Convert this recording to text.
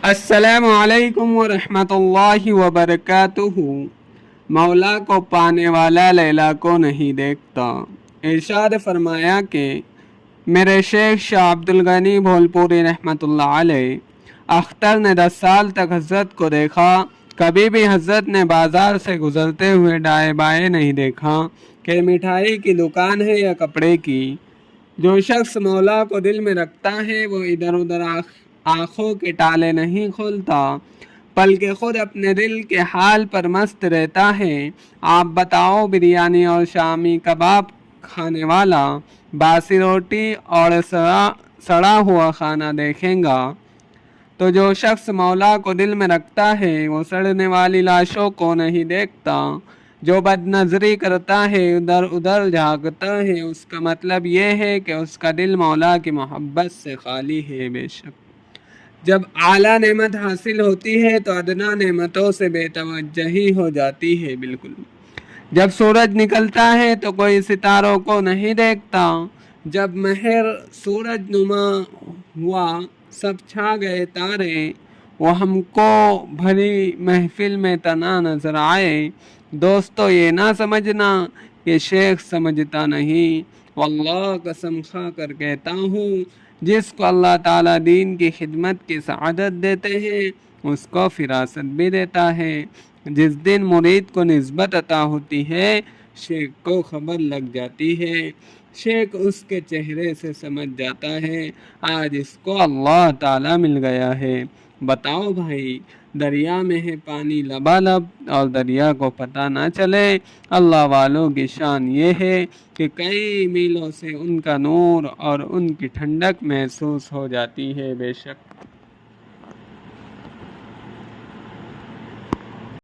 السلام علیکم ورحمۃ اللہ وبرکاتہ۔ مولا کو پانے والا لیلا کو نہیں دیکھتا۔ ارشاد فرمایا کہ میرے شیخ شاہ عبد الغنی بھولپوری رحمۃ اللہ علیہ اختر نے 10 سال تک حضرت کو دیکھا، کبھی بھی حضرت نے بازار سے گزرتے ہوئے دائیں بائیں نہیں دیکھا کہ مٹھائی کی دکان ہے یا کپڑے کی۔ جو شخص مولا کو دل میں رکھتا ہے وہ ادھر ادھر آنکھوں کے تالے نہیں کھولتا بلکہ خود اپنے دل کے حال پر مست رہتا ہے۔ آپ بتاؤ، بریانی اور شامی کباب کھانے والا باسی روٹی اور سڑا ہوا کھانا دیکھیں گا تو جو شخص مولا کو دل میں رکھتا ہے وہ سڑنے والی لاشوں کو نہیں دیکھتا۔ جو بد نظری کرتا ہے، ادھر ادھر جھانکتا ہے، اس کا مطلب یہ ہے کہ اس کا دل مولا کی محبت سے خالی ہے۔ بے شک جب اعلیٰ نعمت حاصل ہوتی ہے تو ادنا نعمتوں سے بے توجہی ہو جاتی ہے۔ بالکل جب سورج نکلتا ہے تو کوئی ستاروں کو نہیں دیکھتا، جب مہر سورج نما ہوا سب چھا گئے تارے، وہ ہم کو بھری محفل میں تنہا نظر آئے۔ دوستو یہ نہ سمجھنا کہ شیخ سمجھتا نہیں، واللہ قسم کھا کر کہتا ہوں، جس کو اللہ تعالیٰ دین کی خدمت کی سعادت دیتے ہیں اس کو فراست بھی دیتا ہے۔ جس دن مرید کو نسبت عطا ہوتی ہے شیخ کو خبر لگ جاتی ہے، شیخ اس کے چہرے سے سمجھ جاتا ہے آج اس کو اللہ تعالیٰ مل گیا ہے۔ بتاؤ بھائی، دریا میں ہے پانی لبالب اور دریا کو پتہ نہ چلے۔ اللہ والوں کی شان یہ ہے کہ کئی میلوں سے ان کا نور اور ان کی ٹھنڈک محسوس ہو جاتی ہے۔ بے شک